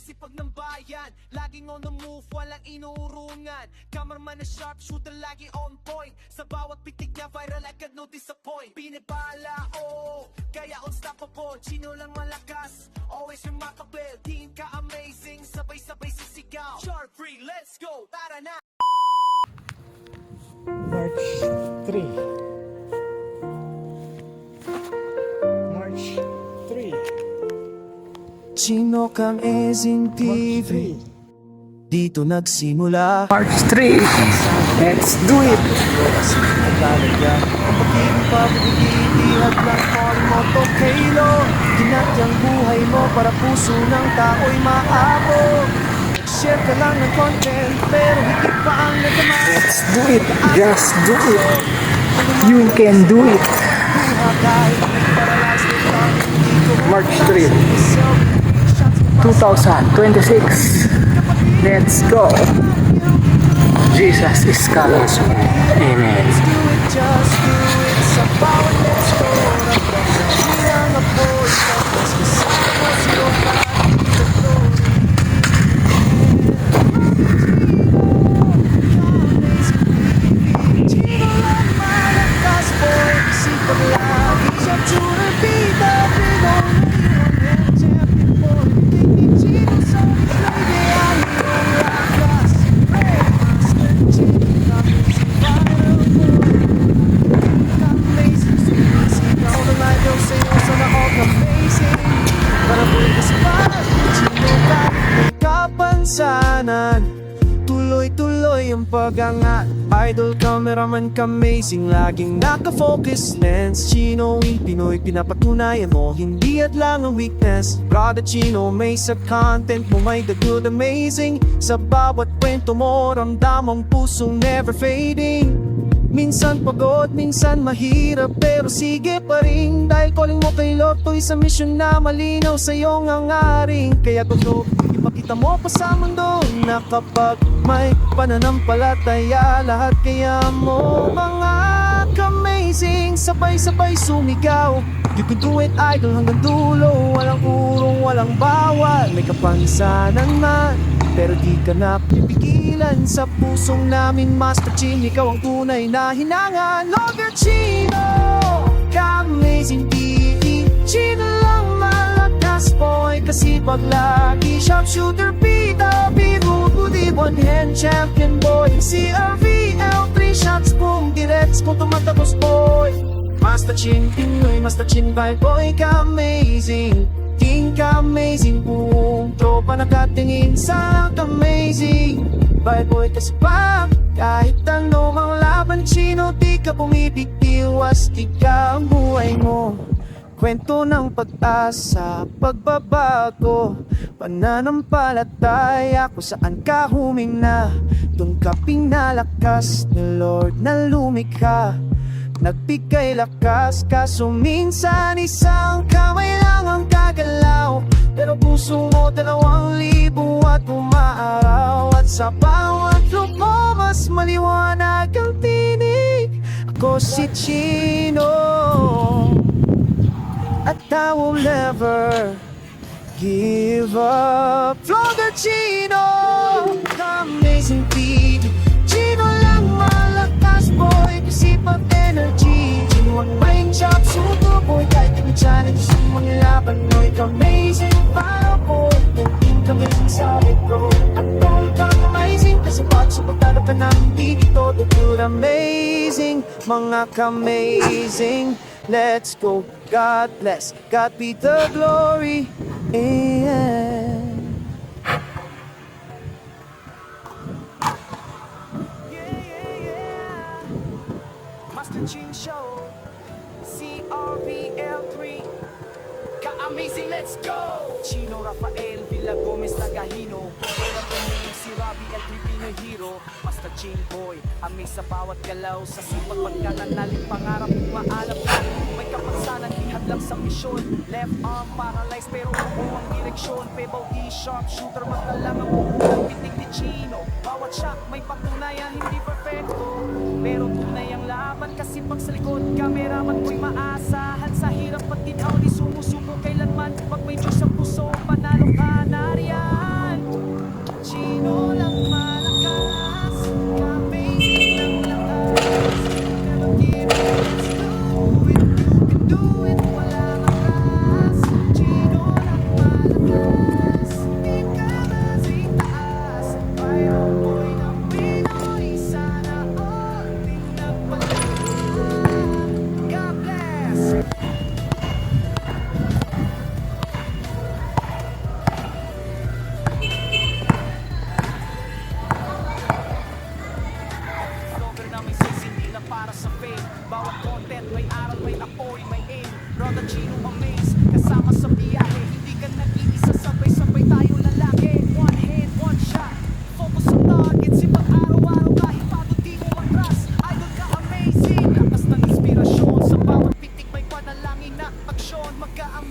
sipag ng bayan, laging on the move, walang inuurungan. Cameraman na sharpshooter, lagi on point. Sa bawat pitik niya, viral agad, no disappoint. Binibala, oh, kaya unstoppable. Chino lang malakas, always remarkable. Tingin ka amazing, sabay-sabay sisigaw. Sharp free, let's go, tara na! March 3. March 3. Chino Kang Amazing TV, dito nagsimula. March 3. Let's do it. Ang pag-ibig pabibigihad ng moto kilo. Ginatyang buhay mo para puso ng tao'y maabot. Share ka lang ng content, pero higit pa ang nagama. Let's do it. Just do it. You can do it. March 3, 2026. Let's go. Jesus is coming soon. Amen. Just do it, sa bawat let's go. Nagpapasilang apoy, tapos kasama sila tuloy-tuloy ang pagangat. Idol, cameraman, amazing, laging naka-focus lens. Chino, Pinoy, pinapatunayan mo, hindi at lang ang weakness. Brother Chino, may sa content mo, may the good amazing. Sa bawat kwento mo, ramdam ang pusong never fading. Minsan pagod, minsan mahirap, pero sige pa rin. Dahil calling mo kay Lord, to'y sa mission na malinaw sa iyong hangaring. Kaya totoo, ipakita mo pa sa mundo na kapag may pananampalataya, lahat kaya mo mga amazing, sabay-sabay sumigaw. You can do it, idol, hanggang dulo. Walang urong, walang bawal. May kapansanan man, pero di ka na pipigilan. Sa pusong namin, Master Chin, ikaw ang tunay na hinangan. Love your Chino, ka-amazing TV. Chino lang malakas, boy, kasi pag lagi sharpshooter, pita, biro, budi, one hand champion, boy. CRVL, 3 shots, boom, direct, kung tumatapos, boy. Master Chin, Pinoy, Master Chin, bye, boy, ka-amazing. King ka-amazing, buong tropa nakatingin sa amazing. Bye boy kasi pa, kahit ano mang laban, Chino, di ka pumipigil, wastig ka ang buhay mo. Kwento ng pag-asa, pagbabago, pananampalataya kung saan ka humina. Doon ka pinalakas ni Lord na lumikha. Nagbigay lakas, kaso minsan isang kamay lang ang gagalaw. Pero puso mo 2,000 at umaaraw. At sa bawat lupo, mas maliwanag ang tinig. Ako si Chino, at I will never give up. Vlogger Chino, amazing TV. Chino lang malakas, boy, kasi pag energy. Chino ang main job, suto, boy, kahit ang challenge sa mga laban, boy, amazing para po. Naging kami sa retro. At all kang amazing, kasi pagsupagtalo ka namin dito. The good amazing, mga ka-amazing. Let's go, God bless, God be the glory. Amen. Master Chin Show, CRVL3, ka-amazing, let's go! Chino, Rafael, Villa Gomez, Tagahino, Wala Puming, si Robbie, El Pinoy Hero. Master Chin Boy, amaze sa bawat galaw. Sa sipag pagkananaling pangarap, umaalap ka. May kapansanan, ihad lang sa misyon. Left arm paralyzed, pero buo ang direksyon. Pebaw di sharp shooter, magdalang ang buong pitik ni Chino. Bawat shot may patunayan, hindi perfecto, pero tunay ang laban. Kasi pag sa likod, kameraman ko'y maasahan. Sa hirap at ginaw, di sumusuko kailanman. Pag may Diyos sa puso, panalo ka na riyan.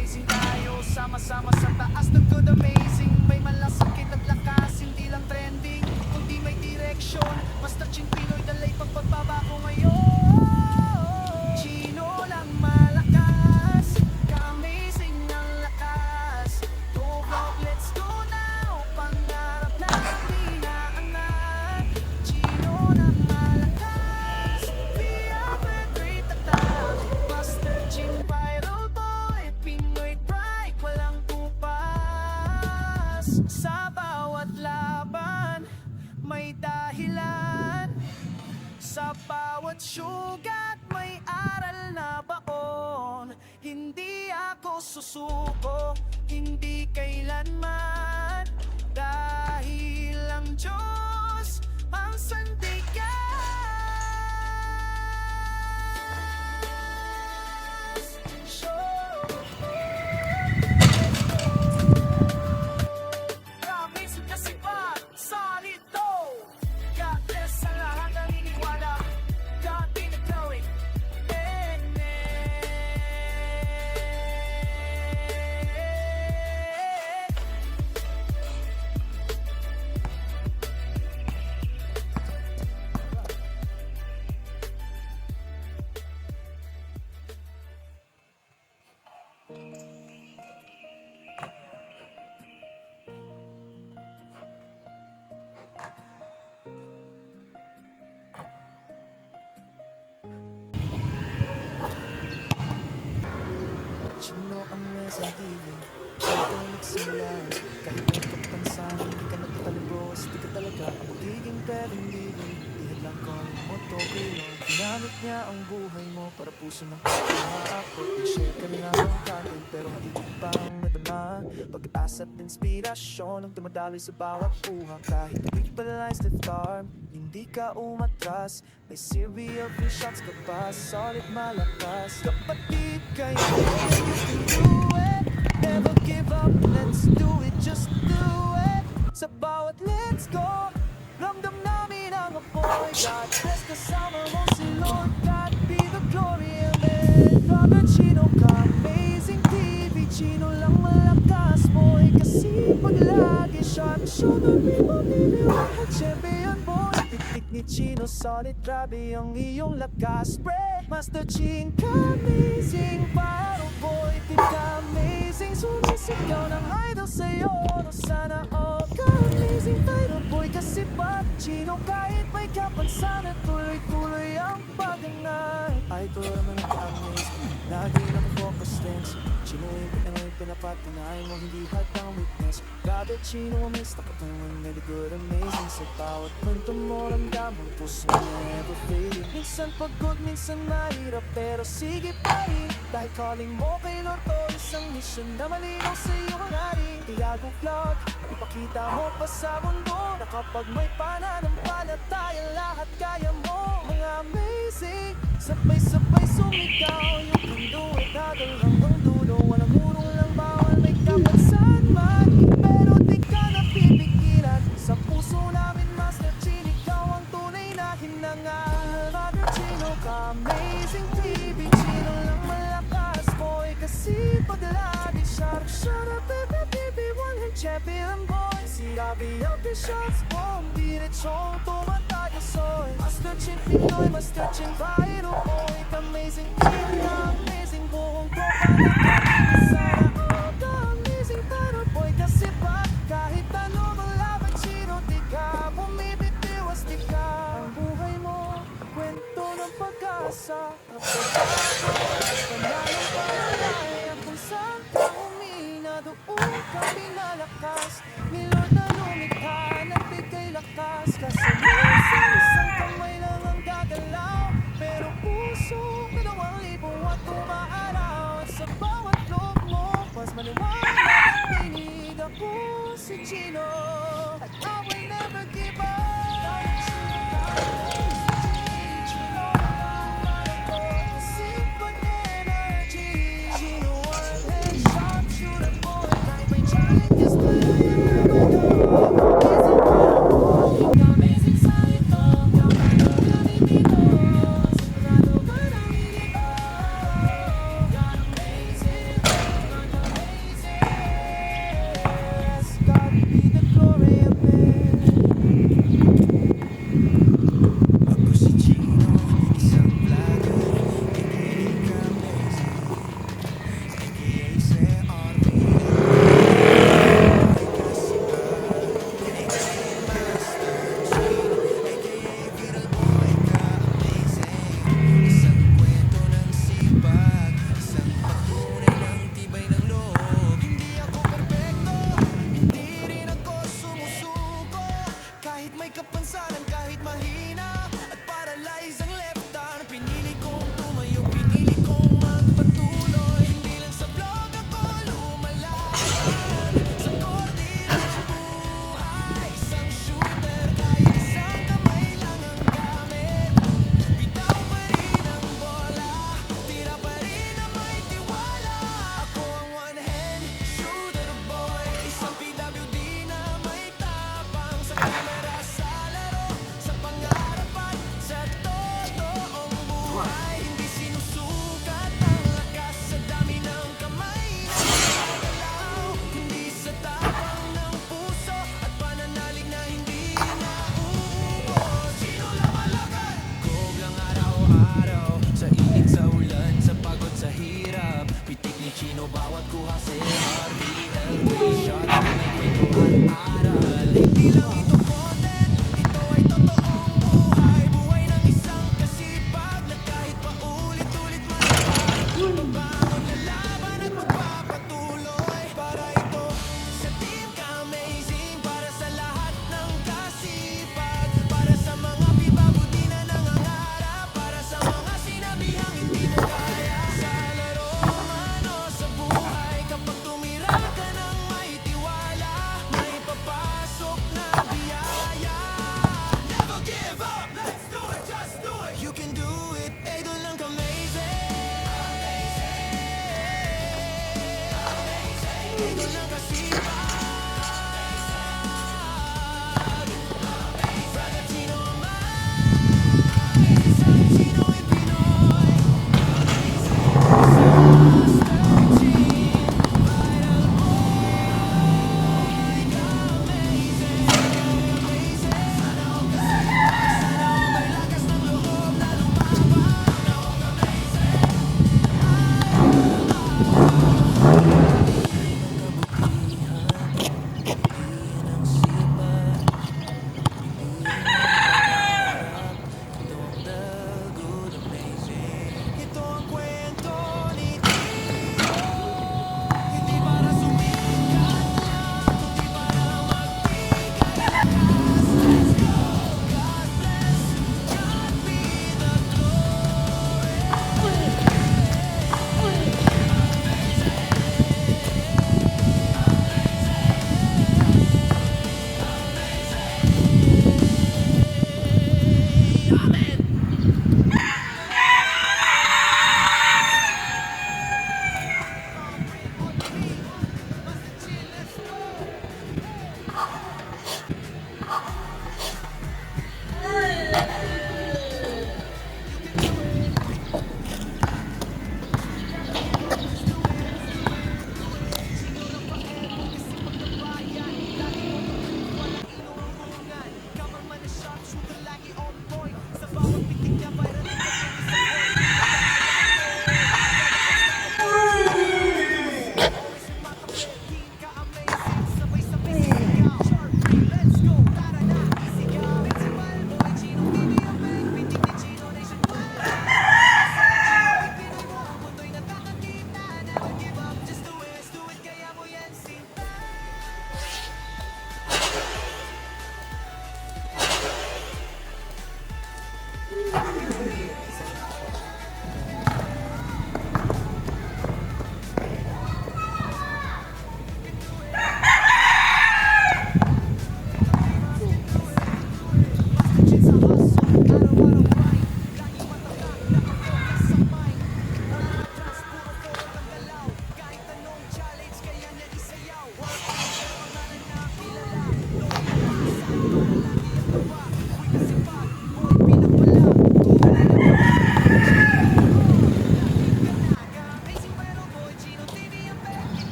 amazing tayo. Sama-sama sa taas ng good amazing. May malasakit at lakas, hindi lang trending kundi may direksyon. Basta Chin Pinoy, dalay pagpagbabago ngayon. Chino lang malakas, ka-amazing ang lakas. Go vlog, let's go now. Pangarap na inaangat. Chino lang malakas, we are the great attack. Master Chin, viral boy, Pinoy pride, walang tupas. Sa bawat laban, may dahilan. Sa bawat sugat, may aral na baon. Hindi ako susuko, hindi kailanman. Dahil ang Diyos ang sandigan. Promise kasi pa, solid to. God bless sa lahat ng iniwala. God be the glory. Chino ang nasa dilim, ikaw nagsimula. Kahit nagkapansan, hindi ka nagtatalbos. Di ka talaga ang magiging pwedeng living. Dihil lang calling mo to kilon. Ginamit niya ang buhay mo para puso ng pagkakaakot. I-share ka lang ang content pero hindi pa ang nadama. Pag-asa at inspirasyon ang dumadaloy sa bawat buha. Kahit weak but lines left arm, hindi ka umatras. May serial free shots ka pa, solid malakas. Kapatid kayo, you can do it. Never give up, let's do it, just do it. Sa bawat let's go, ramdam namin ang apoy. God bless, kasama mo si Lord. God be the glory, amen. Brother Chino ka, amazing TV. Chino lang malakas, boy. Kasi pag lagi sharp, shoulder me, mamiliwan ka, champion boy. Pitik ni Chino, solid, grabe ang iyong lakas. Spread, Master Chin ka, amazing. Viral boy, di ka amazing. Sumisigaw ng idol sa'yo, no sana all ka amazing. Viral boy, kasi pa Chino kahit may kapansanan, tuloy-tuloy ang pagangan. Idol naman ang amazing, lagi na focus lens. Chino yung pinangoy, pinapatunay mo, hindi hadang weakness. Grabe Chino, amaze na katawan, really good, amazing. Sa bawat kwento mo, ramdaman, puso never fading. Minsan pagod, minsan mahirap, pero sige pa rin. Dahil calling mo kay Lord to, isang mission na malinaw sa iyong hangarin. Tiago vlog, ipakita mo pa sa mundo na kapag may pananampalataya, lahat kaya mo. Mga amazing, sabay-sabay sumigaw. You can do it, hadal hanggang dulo. Walang urong lang, bawal may kapansan man. Pero di ka napipigilan. Sa puso namin, Master Chin, ikaw ang tunay na hinangal. Brother Chino ka, amazing TV. Chino lang malakas, boy. Kasi pag lagi sharp, shut up, baby, one hand champion, boy. Sirabi ang the shots, boom, diretsong tumatayo, soy. Master Chin Pinoy, Master Chin viral, boy. Amazing TV, amazing buong tropa na kami. Sana all the amazing viral, boy. Kasi pa, kahit ano malaban, Chino, di ka bumibitiwas, di ka. Ang buhay mo, kwento ng pag-asa. Panalong panalaya kung saan ka humina, doon ka pinalakas. Ni Lord na lumikha, nagbigay lakas. Kasi minsan isang kamay lang ang gagalaw, pero puso, 2,000 at umaaraw. At sa bawat loob mo, mas maliwanag ang tinig. Ako si Chino, at I will never give up.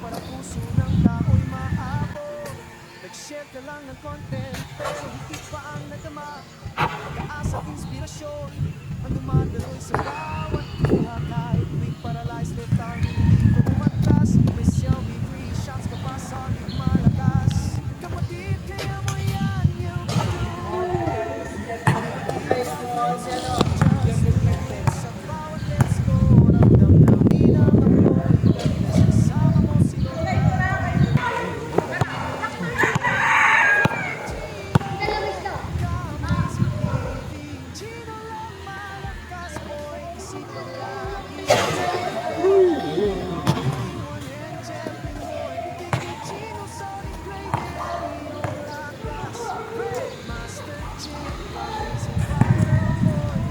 para puso ng tao'y maabot. Nag-share ka lang ng content, pero higit pa ang nadama. Pag-asa at inspirasyon, ang dumadaloy sa bawat buha. Kahit weak, paralyzed, left arm, hindi ko umatras. May selfie, free shots ka pa, solid, malakas. Kapatid, kaya mo yan, you can do it. Just do it. Sa bawat let's go, ramdam namin ang apoy. Kahit kasama mo si Lola. Chino lang malakas, boy. Isipan lagi. Iwan and champion, boy. Chino, sorry, great. Iyong lakas. Great Master Chief, amazing fire, boy.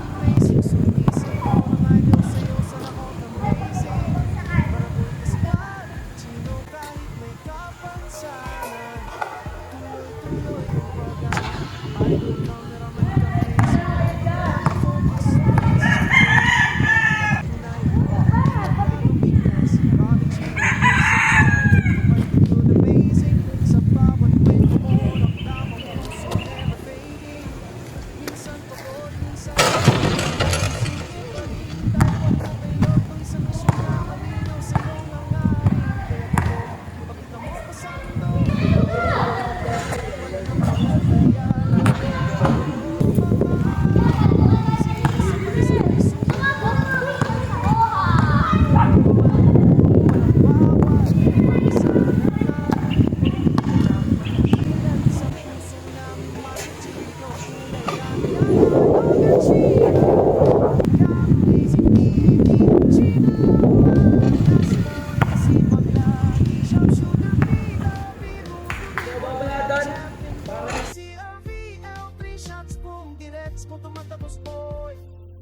Amazing, sumisip ko ang idol sa'yo sa lahat amazing. Marabol ka sa lahat, Chino, kahit may kapansanan. Tuloy-tuloy ang pag-aaral. Idol, cameraman, focus, amazing. Sa bawat kwento mo, ramdam ang puso, never fading. Minsan pagod, minsan amazing. Hinihintay ko kay Lord kung isang misyon na malinaw sa iyong hangarin. Kaya pagod, ipakita mo pa sa mundo.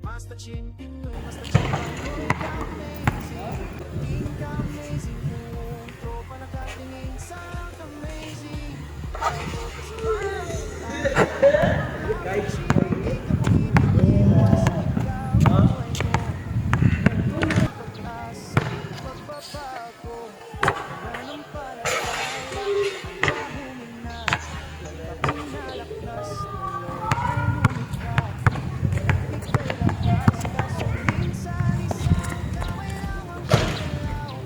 Master Chin, Master Chin, amazing, kung tropa nakatingin sa amazing. Pagbabago, nananampalataya, humina, pinalaktas ng Lord, lumikha. Ika'y lakas, kaso minsan isang kamay lang ang pagkalaw.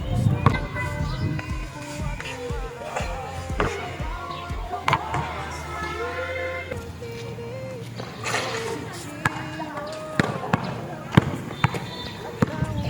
Puso mo dalawang libo at umaas. Sa bawat pagbawas, mayanan ang tinig. Si Chino at naunang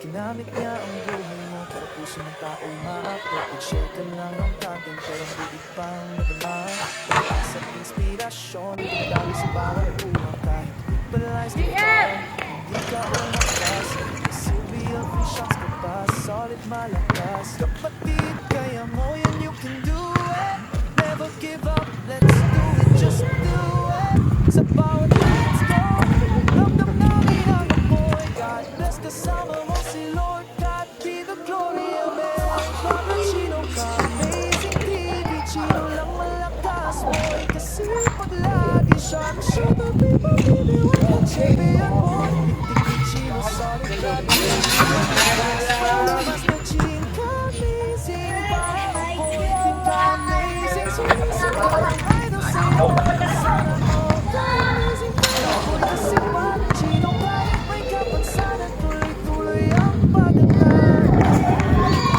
Ginamit niya ang buhay mo para puso ng tao'y maakot. Nag-share ka lang ng content pero higit pang nadama. Pag-asa at inspirasyon, pinadali sa bawat buha. Kahit paralyzed ka, hindi ka umakas. Silbi ang free shots ka pa, solid malakas. Kapatid, kaya mo yan, you can do it. Never give up, let's do it, just do it. Sa bawat let's go, ramdam namin ang apoy. God bless, kasama mo si Lord, God be the glory of it. Brother Chino ka, amazing TV, Chino lang malakas, boy. Kasi pag lagi siyang shoot the people, biniwan ka, champion boy. Hindi Chino, solid God, Master Chin ka, amazing, power boy. Team ka, amazing, sumisip ka, idol sa'yo. Sana mo ka, amazing, power boy. Kasi pag Chino kahit may kapansanan, tuloy-tuloy ang pag-atas.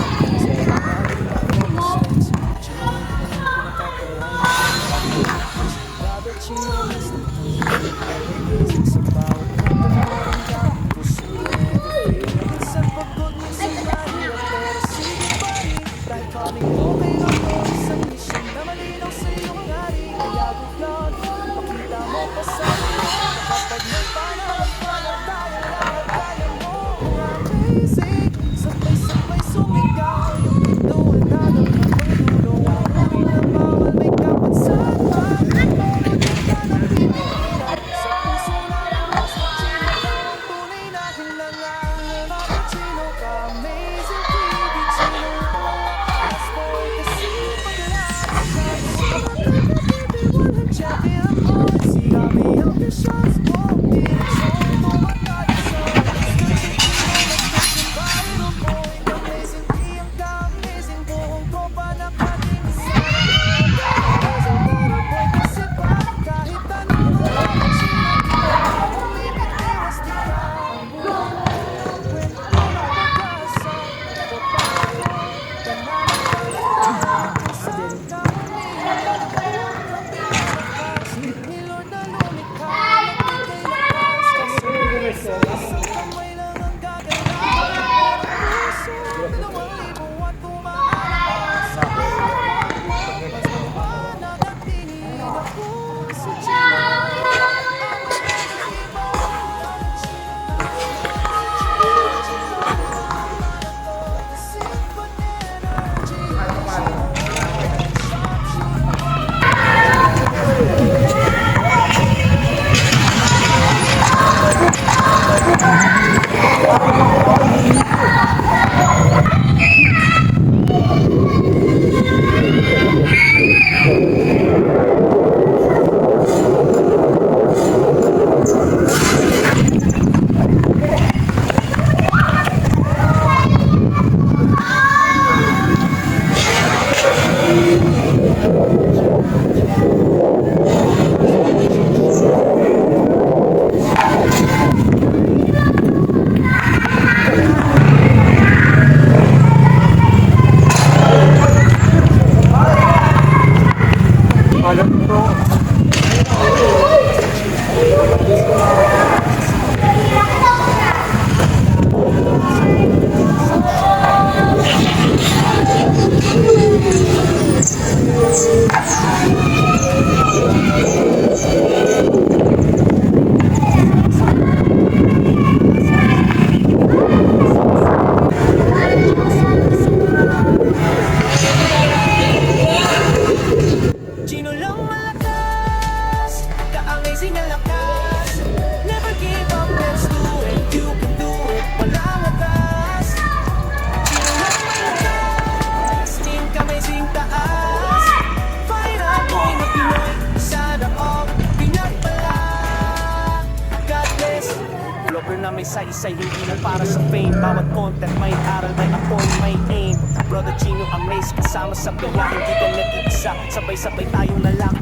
may say-say, hindi lang para sa fame. Bawat content may aral, may apoy, may aim. Brother Chino Amaze, kasama sa biyahe, hindi ka nag-iisa. Sabay-sabay tayong lalak.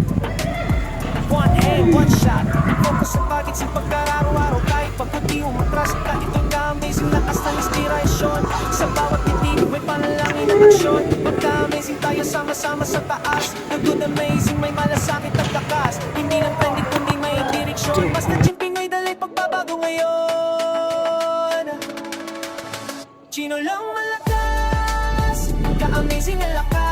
One aim, one shot. Focus sa bagit sa pagkararaw-araw. Kahit pagkunti umatras ka, ito'y ka-amazing lakas ng inspirasyon. Sa bawat titig, may panalangin ng aksyon. Magka-amazing tayo sama-sama sa taas. The good amazing, may malasakit at lakas. Hindi lang trending, kundi may direksyon. Basta chimping ay dalay pagbabago ngayon. Chino lang malakas, ka-amazing ang lakas.